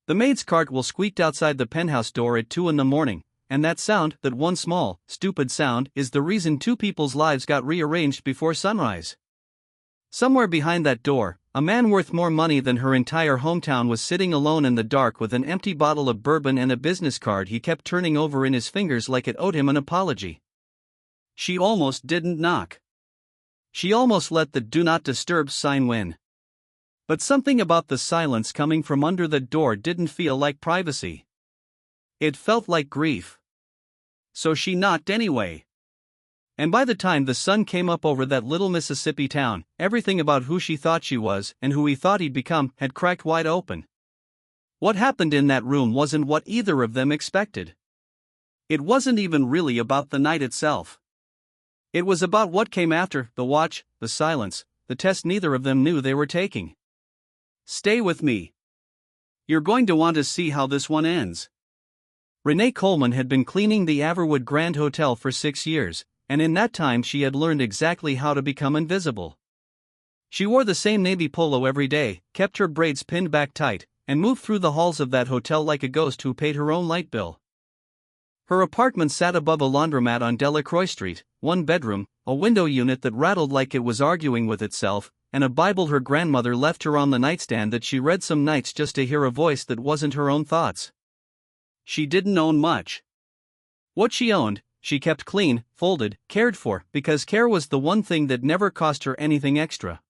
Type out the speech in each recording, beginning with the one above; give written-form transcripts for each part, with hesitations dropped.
The maid's cart will squeak outside the penthouse door at 2 in the morning, and that sound, that one small, stupid sound, is the reason two people's lives got rearranged before sunrise. Somewhere behind that door, a man worth more money than her entire hometown was sitting alone in the dark with an empty bottle of bourbon and a business card he kept turning over in his fingers like it owed him an apology. She almost didn't knock. She almost let the "Do Not Disturb" sign win. But something about the silence coming from under the door didn't feel like privacy. It felt like grief. So she knocked anyway. And by the time the sun came up over that little Mississippi town, everything about who she thought she was and who he thought he'd become had cracked wide open. What happened in that room wasn't what either of them expected. It wasn't even really about the night itself. It was about what came after: the watch, the silence, the test neither of them knew they were taking. Stay with me. You're going to want to see how this one ends. Renee Coleman had been cleaning the Averwood Grand Hotel for 6 years, and in that time she had learned exactly how to become invisible. She wore the same navy polo every day, kept her braids pinned back tight, and moved through the halls of that hotel like a ghost who paid her own light bill. Her apartment sat above a laundromat on Delacroix Street, one bedroom, a window unit that rattled like it was arguing with itself, and a Bible her grandmother left her on the nightstand that she read some nights just to hear a voice that wasn't her own thoughts. She didn't own much. What she owned, she kept clean, folded, cared for, because care was the one thing that never cost her anything extra.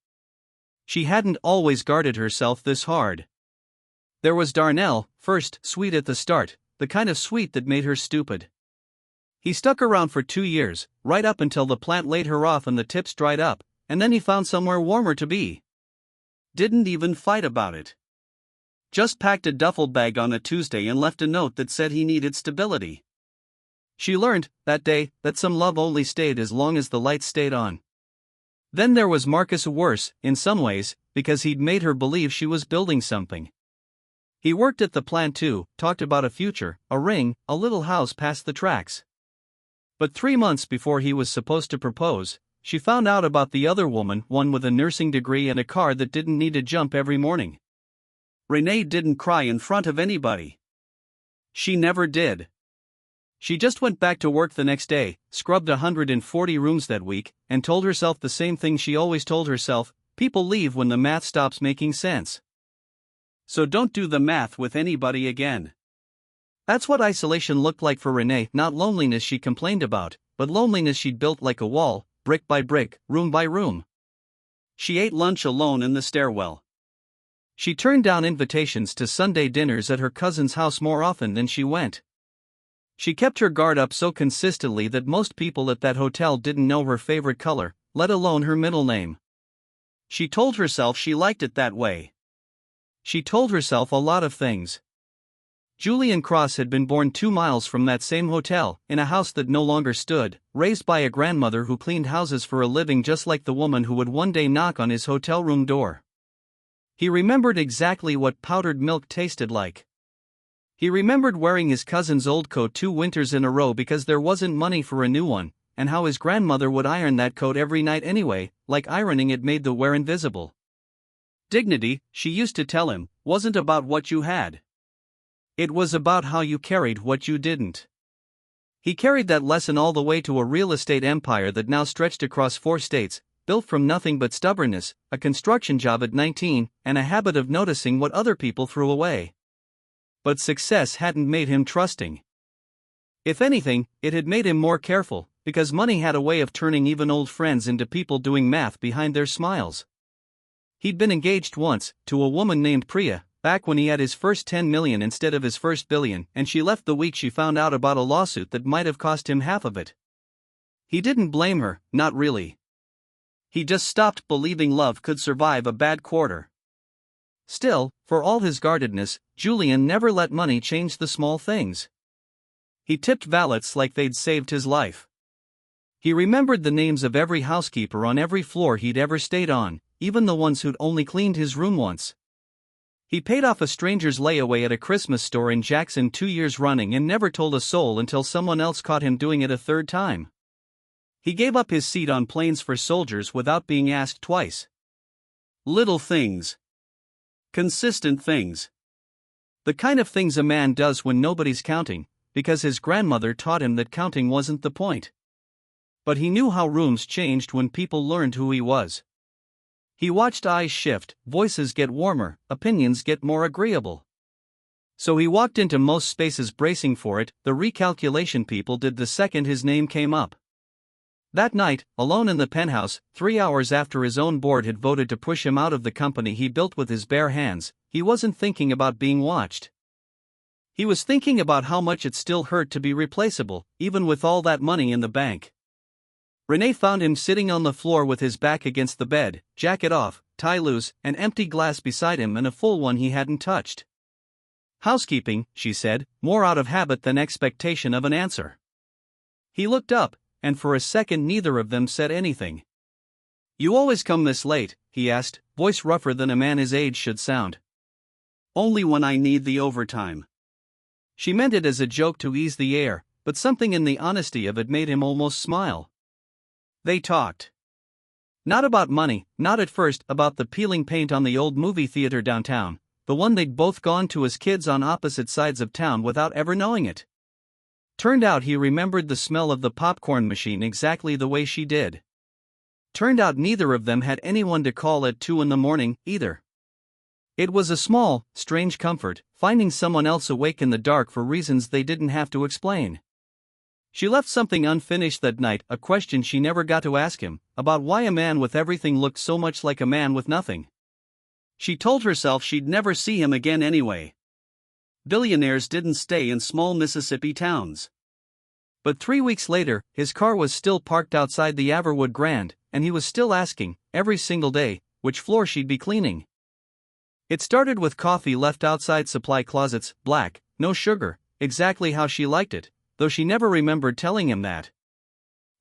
She hadn't always guarded herself this hard. There was Darnell, first, sweet at the start, the kind of sweet that made her stupid. He stuck around for 2 years, right up until the plant laid her off and the tips dried up, and then he found somewhere warmer to be. Didn't even fight about it. Just packed a duffel bag on a Tuesday and left a note that said he needed stability. She learned, that day, that some love only stayed as long as the lights stayed on. Then there was Marcus, worse, in some ways, because he'd made her believe she was building something. He worked at the plant too, talked about a future, a ring, a little house past the tracks. But 3 months before he was supposed to propose, she found out about the other woman, one with a nursing degree and a car that didn't need to jump every morning. Renee didn't cry in front of anybody. She never did. She just went back to work the next day, scrubbed 140 rooms that week, and told herself the same thing she always told herself: people leave when the math stops making sense. So don't do the math with anybody again. That's what isolation looked like for Renee, not loneliness she complained about, but loneliness she'd built like a wall, brick by brick, room by room. She ate lunch alone in the stairwell. She turned down invitations to Sunday dinners at her cousin's house more often than she went. She kept her guard up so consistently that most people at that hotel didn't know her favorite color, let alone her middle name. She told herself she liked it that way. She told herself a lot of things. Julian Cross had been born 2 miles from that same hotel, in a house that no longer stood, raised by a grandmother who cleaned houses for a living just like the woman who would one day knock on his hotel room door. He remembered exactly what powdered milk tasted like. He remembered wearing his cousin's old coat 2 winters in a row because there wasn't money for a new one, and how his grandmother would iron that coat every night anyway, like ironing it made the wear invisible. Dignity, she used to tell him, wasn't about what you had. It was about how you carried what you didn't. He carried that lesson all the way to a real estate empire that now stretched across 4 states, built from nothing but stubbornness, a construction job at 19, and a habit of noticing what other people threw away. But success hadn't made him trusting. If anything, it had made him more careful, because money had a way of turning even old friends into people doing math behind their smiles. He'd been engaged once, to a woman named Priya, back when he had his first 10 million instead of his first billion, and she left the week she found out about a lawsuit that might have cost him half of it. He didn't blame her, not really. He just stopped believing love could survive a bad quarter. Still, for all his guardedness, Julian never let money change the small things. He tipped valets like they'd saved his life. He remembered the names of every housekeeper on every floor he'd ever stayed on, even the ones who'd only cleaned his room once. He paid off a stranger's layaway at a Christmas store in Jackson 2 years running and never told a soul until someone else caught him doing it a third time. He gave up his seat on planes for soldiers without being asked twice. Little things. Consistent things. The kind of things a man does when nobody's counting, because his grandmother taught him that counting wasn't the point. But he knew how rooms changed when people learned who he was. He watched eyes shift, voices get warmer, opinions get more agreeable. So he walked into most spaces bracing for it. The recalculation people did the second his name came up. That night, alone in the penthouse, 3 hours after his own board had voted to push him out of the company he built with his bare hands, he wasn't thinking about being watched. He was thinking about how much it still hurt to be replaceable, even with all that money in the bank. Renee found him sitting on the floor with his back against the bed, jacket off, tie loose, an empty glass beside him and a full one he hadn't touched. "Housekeeping," she said, more out of habit than expectation of an answer. He looked up, and for a second neither of them said anything. "You always come this late?" he asked, voice rougher than a man his age should sound. "Only when I need the overtime." She meant it as a joke to ease the air, but something in the honesty of it made him almost smile. They talked. Not about money, not at first, about the peeling paint on the old movie theater downtown, the one they'd both gone to as kids on opposite sides of town without ever knowing it. Turned out he remembered the smell of the popcorn machine exactly the way she did. Turned out neither of them had anyone to call at 2 a.m, either. It was a small, strange comfort, finding someone else awake in the dark for reasons they didn't have to explain. She left something unfinished that night, a question she never got to ask him, about why a man with everything looked so much like a man with nothing. She told herself she'd never see him again anyway. Billionaires didn't stay in small Mississippi towns. But 3 weeks later, his car was still parked outside the Averwood Grand, and he was still asking, every single day, which floor she'd be cleaning. It started with coffee left outside supply closets, black, no sugar, exactly how she liked it, though she never remembered telling him that.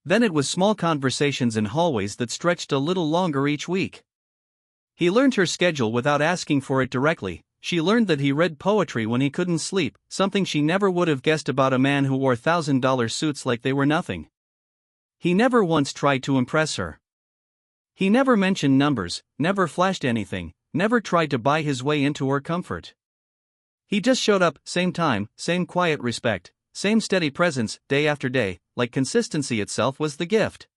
Then it was small conversations in hallways that stretched a little longer each week. He learned her schedule without asking for it directly. She learned that he read poetry when he couldn't sleep, something she never would have guessed about a man who wore $1,000 suits like they were nothing. He never once tried to impress her. He never mentioned numbers, never flashed anything, never tried to buy his way into her comfort. He just showed up, same time, same quiet respect, same steady presence, day after day, like consistency itself was the gift.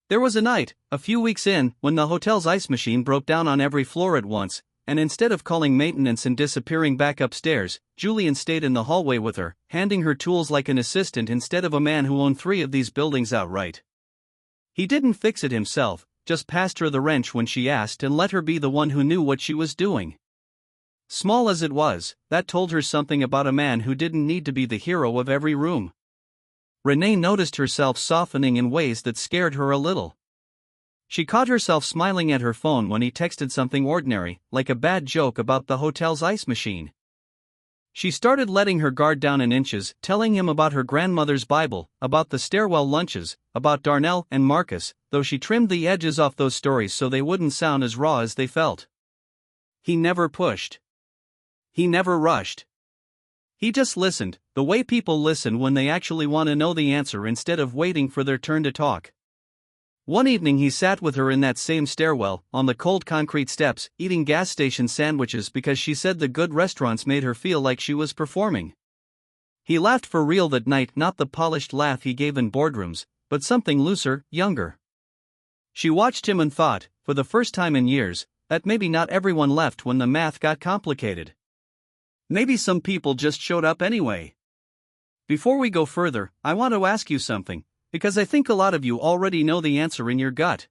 There was a night, a few weeks in, when the hotel's ice machine broke down on every floor at once, and instead of calling maintenance and disappearing back upstairs, Julian stayed in the hallway with her, handing her tools like an assistant instead of a man who owned 3 of these buildings outright. He didn't fix it himself, just passed her the wrench when she asked and let her be the one who knew what she was doing. Small as it was, that told her something about a man who didn't need to be the hero of every room. Renee noticed herself softening in ways that scared her a little. She caught herself smiling at her phone when he texted something ordinary, like a bad joke about the hotel's ice machine. She started letting her guard down in inches, telling him about her grandmother's Bible, about the stairwell lunches, about Darnell and Marcus, though she trimmed the edges off those stories so they wouldn't sound as raw as they felt. He never pushed. He never rushed. He just listened, the way people listen when they actually want to know the answer instead of waiting for their turn to talk. One evening he sat with her in that same stairwell, on the cold concrete steps, eating gas station sandwiches because she said the good restaurants made her feel like she was performing. He laughed for real that night, not the polished laugh he gave in boardrooms, but something looser, younger. She watched him and thought, for the first time in years, that maybe not everyone left when the math got complicated. Maybe some people just showed up anyway. Before we go further, I want to ask you something, because I think a lot of you already know the answer in your gut.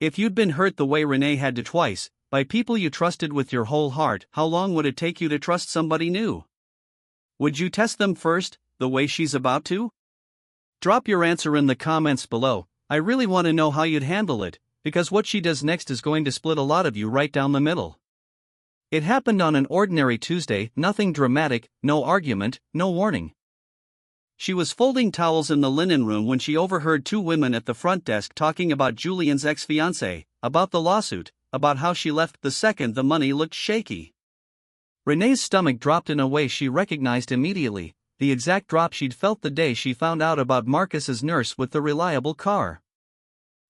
If you'd been hurt the way Renee had to twice, by people you trusted with your whole heart, how long would it take you to trust somebody new? Would you test them first, the way she's about to? Drop your answer in the comments below. I really want to know how you'd handle it, because what she does next is going to split a lot of you right down the middle. It happened on an ordinary Tuesday, nothing dramatic, no argument, no warning. She was folding towels in the linen room when she overheard 2 women at the front desk talking about Julian's ex-fiancée, about the lawsuit, about how she left the second the money looked shaky. Renee's stomach dropped in a way she recognized immediately, the exact drop she'd felt the day she found out about Marcus's nurse with the reliable car.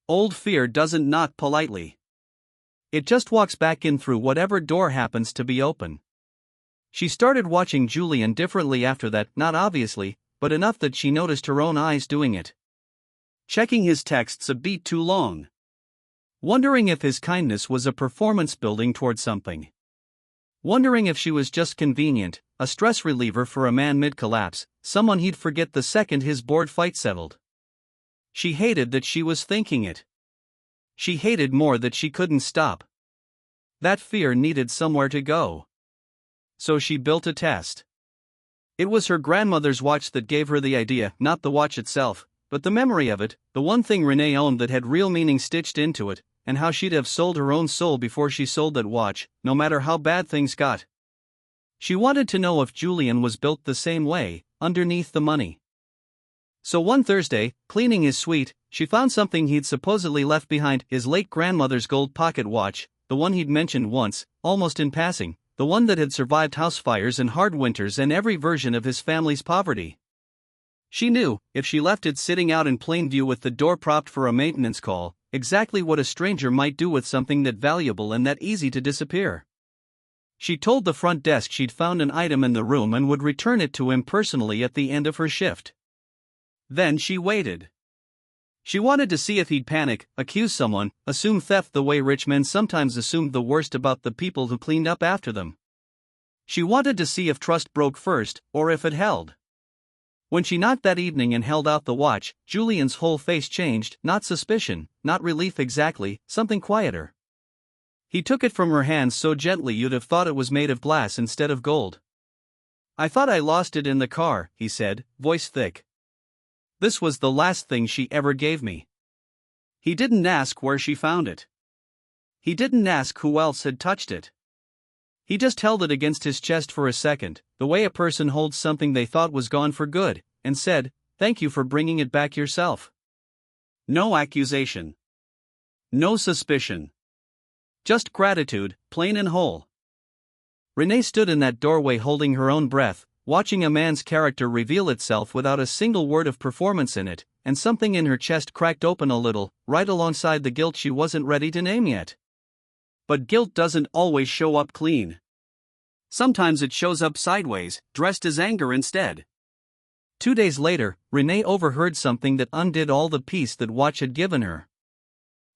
Old fear doesn't knock politely. It just walks back in through whatever door happens to be open. She started watching Julian differently after that, not obviously, but enough that she noticed her own eyes doing it. Checking his texts a beat too long. Wondering if his kindness was a performance building toward something. Wondering if she was just convenient, a stress reliever for a man mid-collapse, someone he'd forget the second his board fight settled. She hated that she was thinking it. She hated more that she couldn't stop. That fear needed somewhere to go. So she built a test. It was her grandmother's watch that gave her the idea, not the watch itself, but the memory of it, the one thing Renee owned that had real meaning stitched into it, and how she'd have sold her own soul before she sold that watch, no matter how bad things got. She wanted to know if Julian was built the same way, underneath the money. So one Thursday, cleaning his suite, she found something he'd supposedly left behind, his late grandmother's gold pocket watch, the one he'd mentioned once, almost in passing, the one that had survived house fires and hard winters and every version of his family's poverty. She knew, if she left it sitting out in plain view with the door propped for a maintenance call, exactly what a stranger might do with something that valuable and that easy to disappear. She told the front desk she'd found an item in the room and would return it to him personally at the end of her shift. Then she waited. She wanted to see if he'd panic, accuse someone, assume theft the way rich men sometimes assumed the worst about the people who cleaned up after them. She wanted to see if trust broke first, or if it held. When she knocked that evening and held out the watch, Julian's whole face changed, not suspicion, not relief exactly, something quieter. He took it from her hands so gently you'd have thought it was made of glass instead of gold. "I thought I lost it in the car," he said, voice thick. This was the last thing she ever gave me. He didn't ask where she found it. He didn't ask who else had touched it. He just held it against his chest for a second, the way a person holds something they thought was gone for good, and said, "Thank you for bringing it back yourself." No accusation. No suspicion. Just gratitude, plain and whole. Renee stood in that doorway holding her own breath, watching a man's character reveal itself without a single word of performance in it, and something in her chest cracked open a little, right alongside the guilt she wasn't ready to name yet. But guilt doesn't always show up clean. Sometimes it shows up sideways, dressed as anger instead. 2 days later, Renee overheard something that undid all the peace that watch had given her.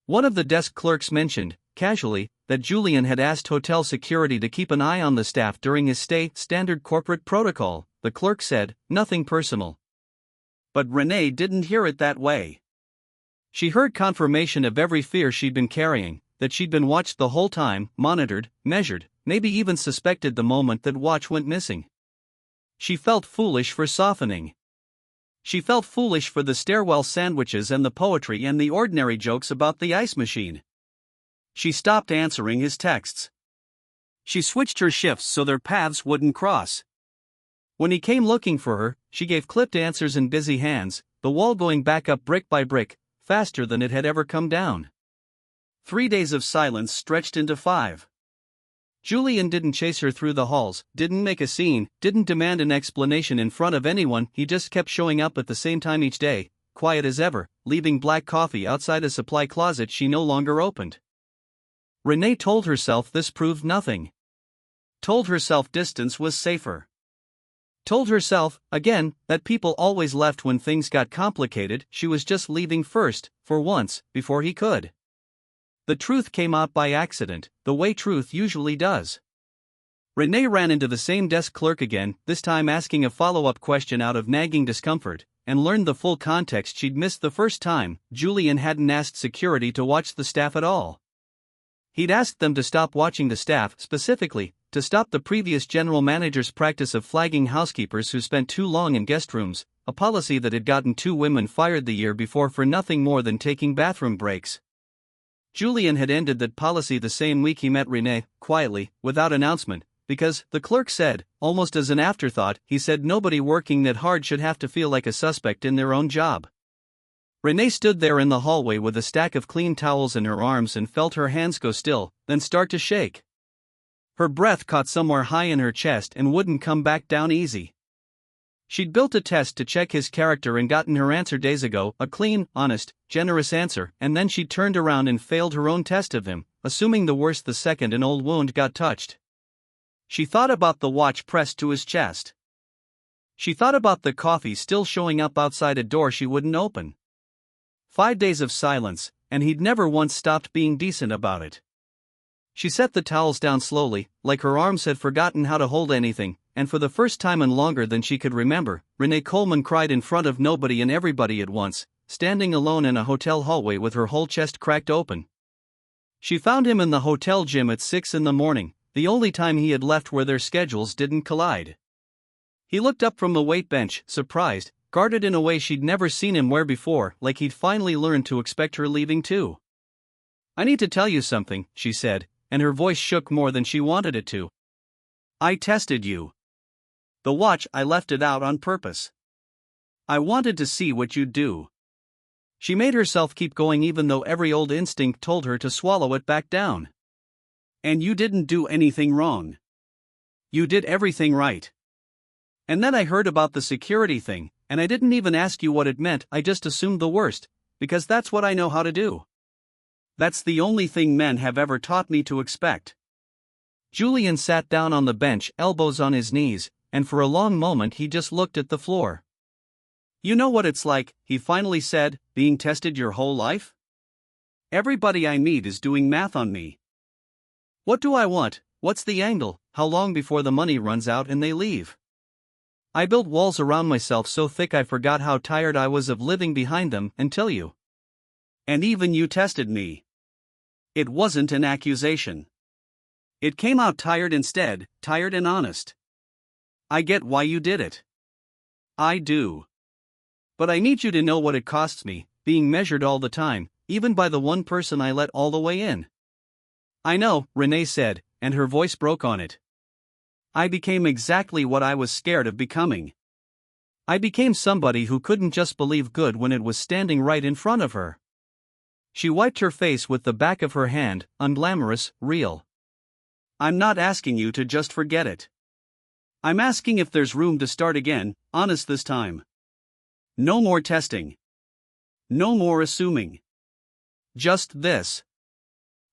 One of the desk clerks mentioned, casually, that Julian had asked hotel security to keep an eye on the staff during his stay, standard corporate protocol, the clerk said, nothing personal. But Renee didn't hear it that way. She heard confirmation of every fear she'd been carrying, that she'd been watched the whole time, monitored, measured, maybe even suspected the moment that watch went missing. She felt foolish for softening. She felt foolish for the stairwell sandwiches and the poetry and the ordinary jokes about the ice machine. She stopped answering his texts. She switched her shifts so their paths wouldn't cross. When he came looking for her, she gave clipped answers in busy hands, the wall going back up brick by brick, faster than it had ever come down. 3 days of silence stretched into 5. Julian didn't chase her through the halls, didn't make a scene, didn't demand an explanation in front of anyone, he just kept showing up at the same time each day, quiet as ever, leaving black coffee outside a supply closet she no longer opened. Renee told herself this proved nothing. Told herself distance was safer. Told herself, again, that people always left when things got complicated, she was just leaving first, for once, before he could. The truth came out by accident, the way truth usually does. Renee ran into the same desk clerk again, this time asking a follow-up question out of nagging discomfort, and learned the full context she'd missed the first time. Julian hadn't asked security to watch the staff at all. He'd asked them to stop watching the staff, specifically, to stop the previous general manager's practice of flagging housekeepers who spent too long in guest rooms, a policy that had gotten 2 women fired the year before for nothing more than taking bathroom breaks. Julian had ended that policy the same week he met Renee, quietly, without announcement, because, the clerk said, almost as an afterthought, he said nobody working that hard should have to feel like a suspect in their own job. Renee stood there in the hallway with a stack of clean towels in her arms and felt her hands go still, then start to shake. Her breath caught somewhere high in her chest and wouldn't come back down easy. She'd built a test to check his character and gotten her answer days ago, a clean, honest, generous answer, and then she turned around and failed her own test of him, assuming the worst the second an old wound got touched. She thought about the watch pressed to his chest. She thought about the coffee still showing up outside a door she wouldn't open. 5 days of silence, and he'd never once stopped being decent about it. She set the towels down slowly, like her arms had forgotten how to hold anything, and for the first time in longer than she could remember, Renee Coleman cried in front of nobody and everybody at once, standing alone in a hotel hallway with her whole chest cracked open. She found him in the hotel gym at 6 in the morning, the only time he had left where their schedules didn't collide. He looked up from the weight bench, surprised, guarded in a way she'd never seen him wear before, like he'd finally learned to expect her leaving too. "I need to tell you something," she said, and her voice shook more than she wanted it to. "I tested you. The watch, I left it out on purpose. I wanted to see what you'd do." She made herself keep going even though every old instinct told her to swallow it back down. "And you didn't do anything wrong. You did everything right. And then I heard about the security thing, and I didn't even ask you what it meant, I just assumed the worst, because that's what I know how to do. That's the only thing men have ever taught me to expect." Julian sat down on the bench, elbows on his knees, and for a long moment he just looked at the floor. "You know what it's like," he finally said, "being tested your whole life? Everybody I meet is doing math on me. What do I want? What's the angle? How long before the money runs out and they leave? I built walls around myself so thick I forgot how tired I was of living behind them until you. And even you tested me. It wasn't an accusation. It came out tired instead, tired and honest. I get why you did it. I do. But I need you to know what it costs me, being measured all the time, even by the one person I let all the way in." "I know," Renee said, and her voice broke on it. "I became exactly what I was scared of becoming. I became somebody who couldn't just believe good when it was standing right in front of her." She wiped her face with the back of her hand, unglamorous, real. "I'm not asking you to just forget it. I'm asking if there's room to start again, honest this time. No more testing. No more assuming. Just this.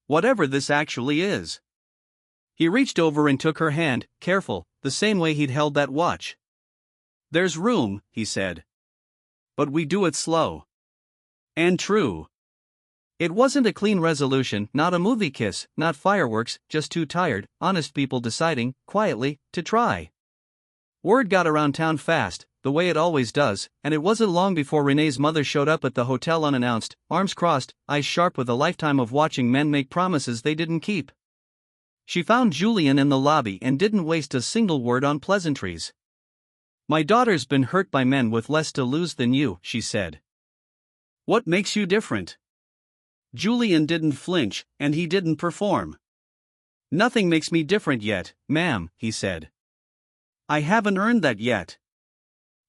Whatever this actually is." He reached over and took her hand, careful, the same way he'd held that watch. "There's room," he said. "But we do it slow. And true." It wasn't a clean resolution, not a movie kiss, not fireworks, just two tired, honest people deciding, quietly, to try. Word got around town fast, the way it always does, and it wasn't long before Renee's mother showed up at the hotel unannounced, arms crossed, eyes sharp with a lifetime of watching men make promises they didn't keep. She found Julian in the lobby and didn't waste a single word on pleasantries. "My daughter's been hurt by men with less to lose than you," she said. "What makes you different?" Julian didn't flinch, and he didn't perform. "Nothing makes me different yet, ma'am," he said. "I haven't earned that yet.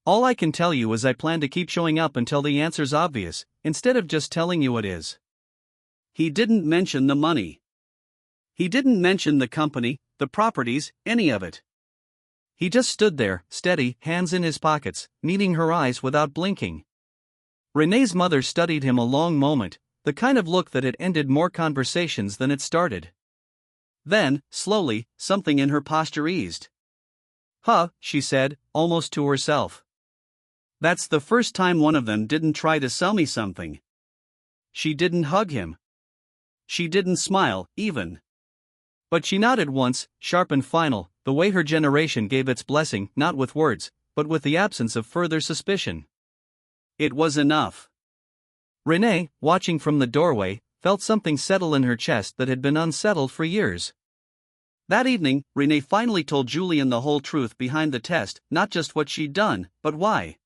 All I can tell you is I plan to keep showing up until the answer's obvious, instead of just telling you it is." He didn't mention the money. He didn't mention the company, the properties, any of it. He just stood there, steady, hands in his pockets, meeting her eyes without blinking. Renee's mother studied him a long moment, the kind of look that had ended more conversations than it started. Then, slowly, something in her posture eased. "Huh," she said, almost to herself. "That's the first time one of them didn't try to sell me something." She didn't hug him. She didn't smile, even. But she nodded once, sharp and final, the way her generation gave its blessing, not with words, but with the absence of further suspicion. It was enough. Renee, watching from the doorway, felt something settle in her chest that had been unsettled for years. That evening, Renee finally told Julian the whole truth behind the test, not just what she'd done, but why.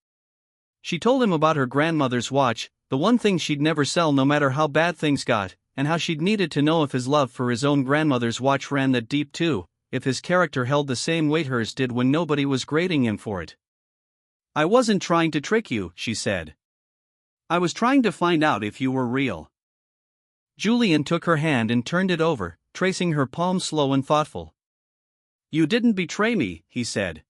She told him about her grandmother's watch, the one thing she'd never sell no matter how bad things got, and how she'd needed to know if his love for his own grandmother's watch ran that deep too, if his character held the same weight hers did when nobody was grading him for it. "I wasn't trying to trick you," she said. "I was trying to find out if you were real." Julian took her hand and turned it over, tracing her palm slow and thoughtful. "You didn't betray me," he said.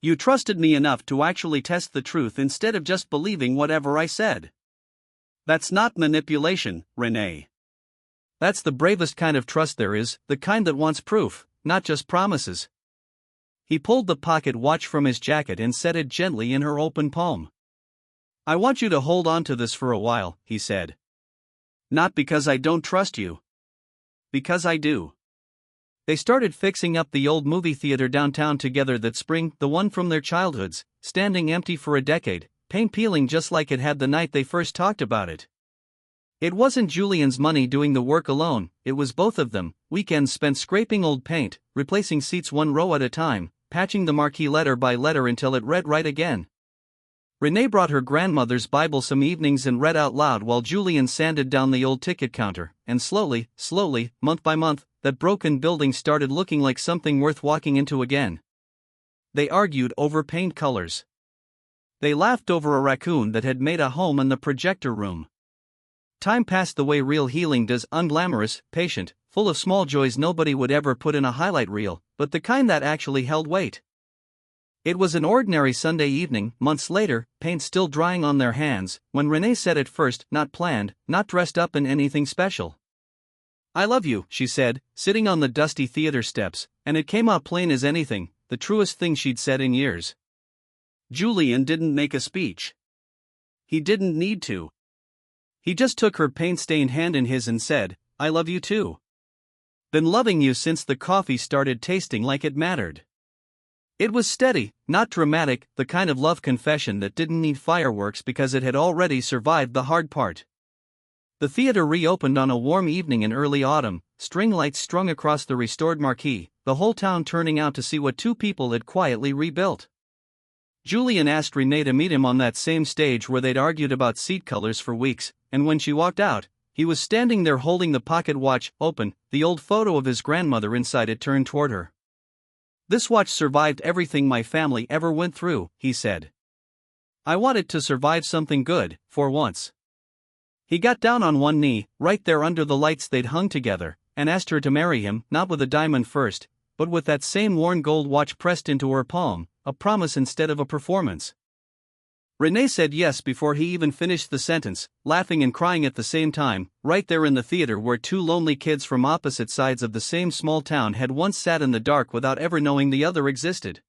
"You trusted me enough to actually test the truth instead of just believing whatever I said. That's not manipulation, Renee. That's the bravest kind of trust there is, the kind that wants proof, not just promises. He pulled the pocket watch from his jacket and set it gently in her open palm. "I want you to hold on to this for a while," he said. "Not because I don't trust you. Because I do." They started fixing up the old movie theater downtown together that spring, the one from their childhoods, standing empty for a decade, paint peeling just like it had the night they first talked about it. It wasn't Julian's money doing the work alone, it was both of them, weekends spent scraping old paint, replacing seats one row at a time, patching the marquee letter by letter until it read right again. Renee brought her grandmother's Bible some evenings and read out loud while Julian sanded down the old ticket counter, and slowly, month by month, that broken building started looking like something worth walking into again. They argued over paint colors. They laughed over a raccoon that had made a home in the projector room. Time passed the way real healing does, unglamorous, patient, full of small joys nobody would ever put in a highlight reel, but the kind that actually held weight. It was an ordinary Sunday evening, months later, paint still drying on their hands, when Renee said at first, not planned, not dressed up in anything special. "I love you," she said, sitting on the dusty theater steps, and it came out plain as anything, the truest thing she'd said in years. Julian didn't make a speech. He didn't need to. He just took her paint-stained hand in his and said, "I love you too. Been loving you since the coffee started tasting like it mattered." It was steady, not dramatic, the kind of love confession that didn't need fireworks because it had already survived the hard part. The theater reopened on a warm evening in early autumn, string lights strung across the restored marquee, the whole town turning out to see what two people had quietly rebuilt. Julian asked Renee to meet him on that same stage where they'd argued about seat colors for weeks, and when she walked out, he was standing there holding the pocket watch open, the old photo of his grandmother inside it turned toward her. "This watch survived everything my family ever went through," he said. "I want it to survive something good, for once." He got down on one knee, right there under the lights they'd hung together, and asked her to marry him, not with a diamond first, but with that same worn gold watch pressed into her palm, a promise instead of a performance. Renee said yes before he even finished the sentence, laughing and crying at the same time, right there in the theater where two lonely kids from opposite sides of the same small town had once sat in the dark without ever knowing the other existed.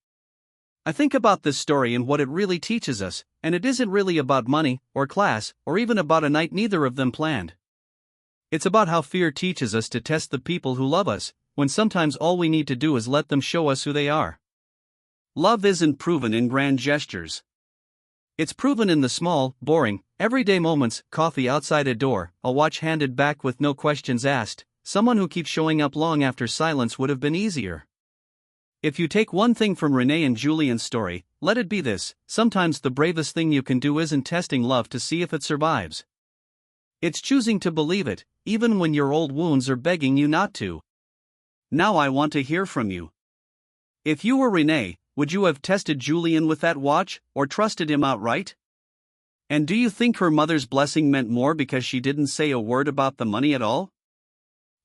I think about this story and what it really teaches us, and it isn't really about money, or class, or even about a night neither of them planned. It's about how fear teaches us to test the people who love us, when sometimes all we need to do is let them show us who they are. Love isn't proven in grand gestures. It's proven in the small, boring, everyday moments: coffee outside a door, a watch handed back with no questions asked, someone who keeps showing up long after silence would have been easier. If you take one thing from Renee and Julian's story, let it be this: sometimes the bravest thing you can do isn't testing love to see if it survives. It's choosing to believe it, even when your old wounds are begging you not to. Now I want to hear from you. If you were Renee, would you have tested Julian with that watch, or trusted him outright? And do you think her mother's blessing meant more because she didn't say a word about the money at all?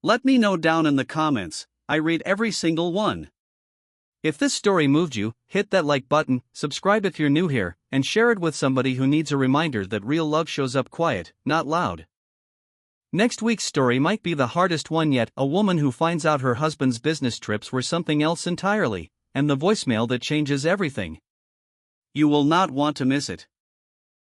Let me know down in the comments. I read every single one. If this story moved you, hit that like button, subscribe if you're new here, and share it with somebody who needs a reminder that real love shows up quiet, not loud. Next week's story might be the hardest one yet: a woman who finds out her husband's business trips were something else entirely, and the voicemail that changes everything. You will not want to miss it.